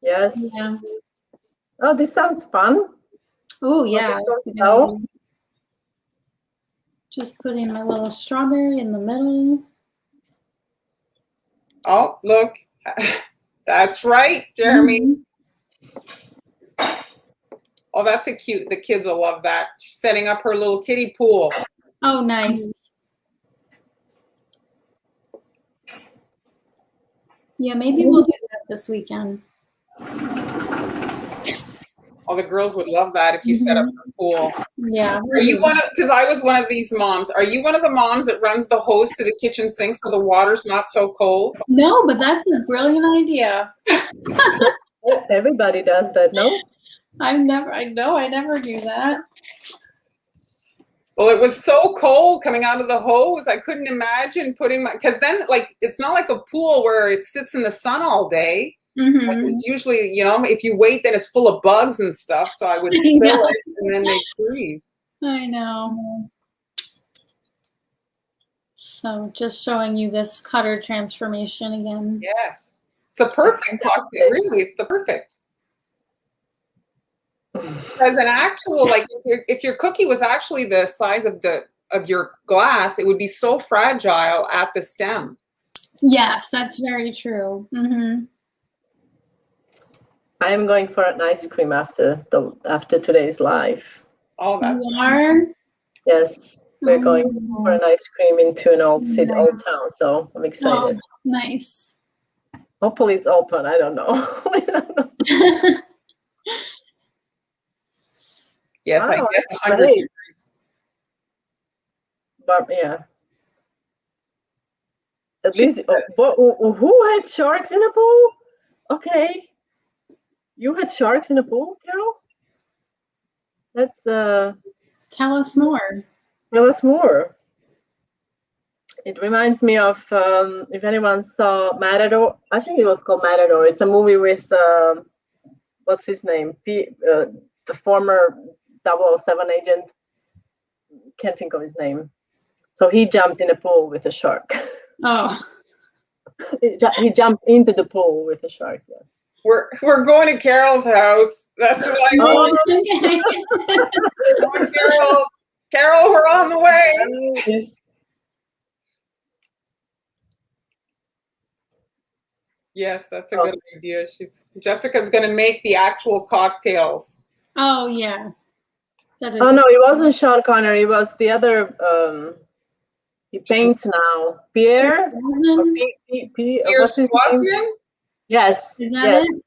[SPEAKER 1] Yes.
[SPEAKER 2] Yeah.
[SPEAKER 1] Oh, this sounds fun.
[SPEAKER 2] Oh, yeah. Just putting my little strawberry in the middle.
[SPEAKER 3] Oh, look. That's right, Jeremy. Mm-hmm. Oh, that's the kids will love that. She's setting up her little kiddie pool.
[SPEAKER 2] Oh, nice. Yeah, maybe we'll do that this weekend.
[SPEAKER 3] Oh, the girls would love that if you set up a pool.
[SPEAKER 2] Yeah.
[SPEAKER 3] Are you because I was one of these moms. Are you one of the moms that runs the hose to the kitchen sink so the water's not so cold?
[SPEAKER 2] No, but that's a brilliant idea.
[SPEAKER 1] Everybody does that, no?
[SPEAKER 2] I never do that.
[SPEAKER 3] Well, it was so cold coming out of the hose. I couldn't imagine because then it's not like a pool where it sits in the sun all day.
[SPEAKER 2] Mm-hmm.
[SPEAKER 3] It's usually, if you wait, then it's full of bugs and stuff. So I would fill it and then they freeze.
[SPEAKER 2] I know. So just showing you this cutter transformation again.
[SPEAKER 3] Yes. It's a perfect cocktail, really. It's the perfect. As an actual, like, if your cookie was actually the size of your glass, it would be so fragile at the stem.
[SPEAKER 2] Yes, that's very true. Mm-hmm.
[SPEAKER 1] I am going for an ice cream after today's live.
[SPEAKER 3] Oh, that's
[SPEAKER 2] You
[SPEAKER 3] nice.
[SPEAKER 2] are?
[SPEAKER 1] Yes, we're going for an ice cream into an old old town, so I'm excited.
[SPEAKER 2] Oh, nice.
[SPEAKER 1] Hopefully it's open. I don't know. I don't know.
[SPEAKER 3] Yes, I
[SPEAKER 1] Wow,
[SPEAKER 3] guess
[SPEAKER 1] that's
[SPEAKER 3] 100
[SPEAKER 1] great.
[SPEAKER 3] degrees.
[SPEAKER 1] But yeah. At least, who had sharks in a pool? Okay. You had sharks in a pool, Carol? That's
[SPEAKER 2] Tell us more.
[SPEAKER 1] tell us more. It reminds me of if anyone saw Matador. I think it was called Matador. It's a movie with what's his name? The former 007 agent. Can't think of his name. So he jumped in a pool with a shark.
[SPEAKER 2] Oh.
[SPEAKER 1] He jumped into the pool with a shark. Yes.
[SPEAKER 3] We're going to Carol's house. That's what I
[SPEAKER 1] Oh,
[SPEAKER 2] Okay.
[SPEAKER 3] Carol, we're on the way.
[SPEAKER 1] Nice.
[SPEAKER 3] Yes, that's a good idea. Jessica's going to make the actual cocktails.
[SPEAKER 2] Oh, yeah. That is
[SPEAKER 1] Oh no, it wasn't Sean Connery. It was the other. He paints now. Pierre. What's his name? Yes.
[SPEAKER 2] Is that
[SPEAKER 1] Yes.
[SPEAKER 2] it?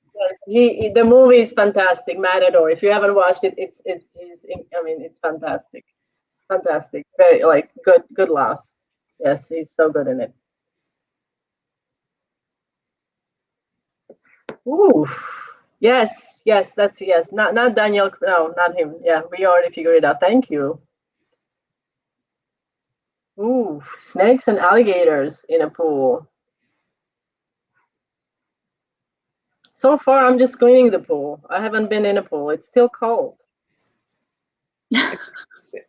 [SPEAKER 1] Yes. The movie is fantastic. Matador. If you haven't watched it, it's fantastic. Fantastic. Very good laugh. Yes, he's so good in it. Ooh. Yes. That's yes. Not Daniel. No, not him. Yeah, we already figured it out. Thank you. Ooh, snakes and alligators in a pool. So far, I'm just cleaning the pool. I haven't been in a pool. It's still cold.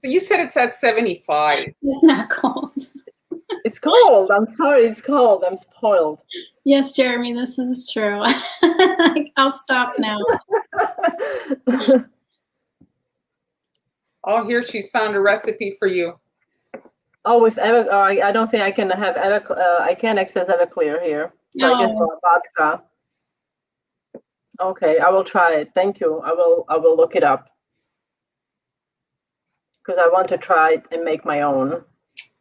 [SPEAKER 3] You said it's at 75.
[SPEAKER 2] It's not cold.
[SPEAKER 1] It's cold. I'm sorry. It's cold. I'm spoiled.
[SPEAKER 2] Yes, Jeremy, this is true. I'll stop now.
[SPEAKER 3] Oh, here she's found a recipe for you.
[SPEAKER 1] Oh, with I don't think I can have I can't access Everclear here. So I guess vodka. Okay, I will try it. Thank you. I will look it up because I want to try it and make my own.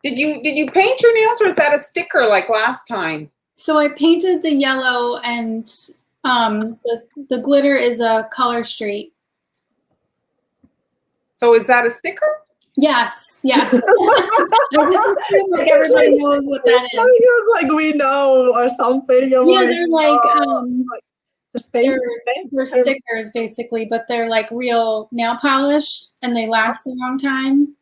[SPEAKER 3] Did you paint your nails, or is that a sticker like last time?
[SPEAKER 2] So I painted the yellow, and the glitter is a color street.
[SPEAKER 3] So is that a sticker?
[SPEAKER 2] Yes. I just assume like everybody knows what that is.
[SPEAKER 1] It was like we know or something.
[SPEAKER 2] They're like they're stickers basically, but they're like real nail polish and they last a long time.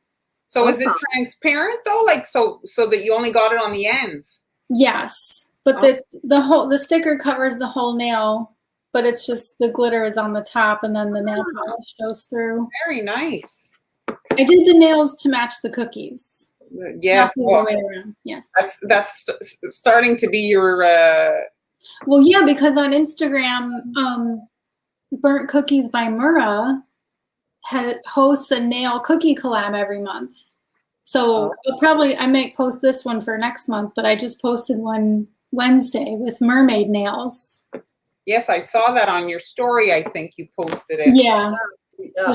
[SPEAKER 3] So is it transparent though? Like so that you only got it on the ends?
[SPEAKER 2] Yes, but the sticker covers the whole nail, but it's just the glitter is on the top and then the nail polish goes through.
[SPEAKER 3] Very nice.
[SPEAKER 2] I did the nails to match the cookies.
[SPEAKER 3] Yes.
[SPEAKER 2] Well, the way around. Yeah.
[SPEAKER 3] That's starting to be your.
[SPEAKER 2] Well, yeah, because on Instagram, Burnt Cookies by Mura hosts a nail cookie collab every month. So I might post this one for next month, but I just posted one Wednesday with mermaid nails.
[SPEAKER 3] Yes, I saw that on your story. I think you posted it.
[SPEAKER 2] Yeah. So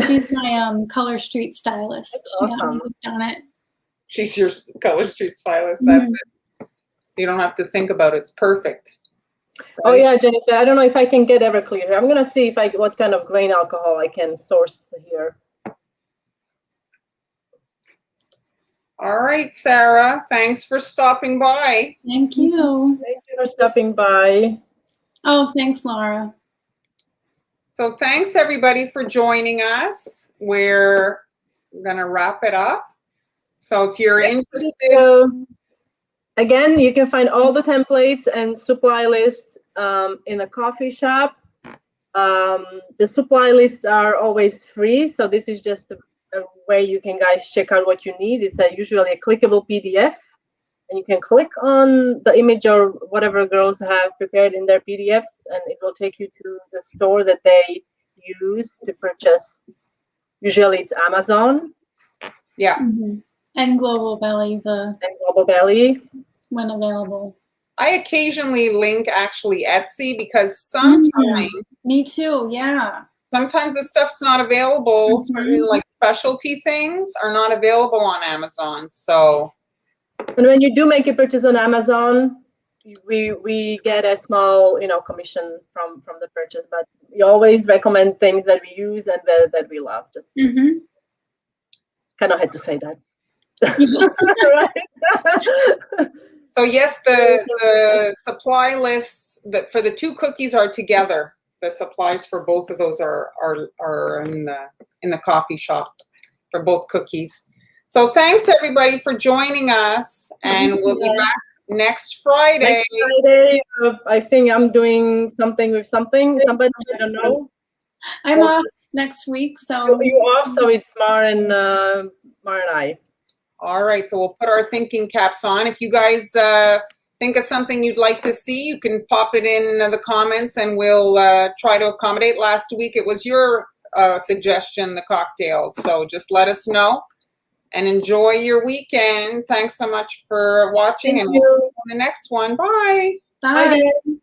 [SPEAKER 2] she's my color street stylist. She got me hooked on it.
[SPEAKER 3] She's your color street stylist. That's it. You don't have to think about it. It's perfect.
[SPEAKER 1] Right? Oh yeah, Jennifer. I don't know if I can get Everclear. I'm gonna see what kind of grain alcohol I can source here.
[SPEAKER 3] All right, Sarah. Thanks for stopping by.
[SPEAKER 2] Thank you.
[SPEAKER 1] Thank you for stopping by.
[SPEAKER 2] Oh, thanks, Laura.
[SPEAKER 3] So thanks everybody for joining us. We're gonna wrap it up. So if you're interested,
[SPEAKER 1] again, you can find all the templates and supply lists in the coffee shop. The supply lists are always free, so this is just a way you can guys check out what you need. It's usually a clickable PDF, and you can click on the image or whatever girls have prepared in their PDFs, and it will take you to the store that they use to purchase. Usually it's Amazon.
[SPEAKER 3] Yeah.
[SPEAKER 2] And Global Belly,
[SPEAKER 1] and Global Belly
[SPEAKER 2] when available.
[SPEAKER 3] I occasionally link actually Etsy because sometimes
[SPEAKER 2] me too, yeah.
[SPEAKER 3] Sometimes the stuff's not available. Certain like specialty things are not available on Amazon. So,
[SPEAKER 1] and when you do make a purchase on Amazon, we get a small commission from the purchase, but we always recommend things that we use and that we love. Just kind of had to say that. Right?
[SPEAKER 3] So yes, the supply lists that for the 2 cookies are together. The supplies for both of those are in the coffee shop for both cookies. So thanks everybody for joining us, and we'll be back next Friday.
[SPEAKER 1] Next Friday, I think I'm doing something with somebody. I don't know.
[SPEAKER 2] I'm off next week, so
[SPEAKER 1] you're off. So it's Mar and I.
[SPEAKER 3] All right, so we'll put our thinking caps on. If you guys think of something you'd like to see, you can pop it in the comments and we'll try to accommodate. Last week it was your suggestion, the cocktails. So just let us know and enjoy your weekend. Thanks so much for watching, and we'll see you on the next one. Bye.
[SPEAKER 2] Bye.
[SPEAKER 1] Bye.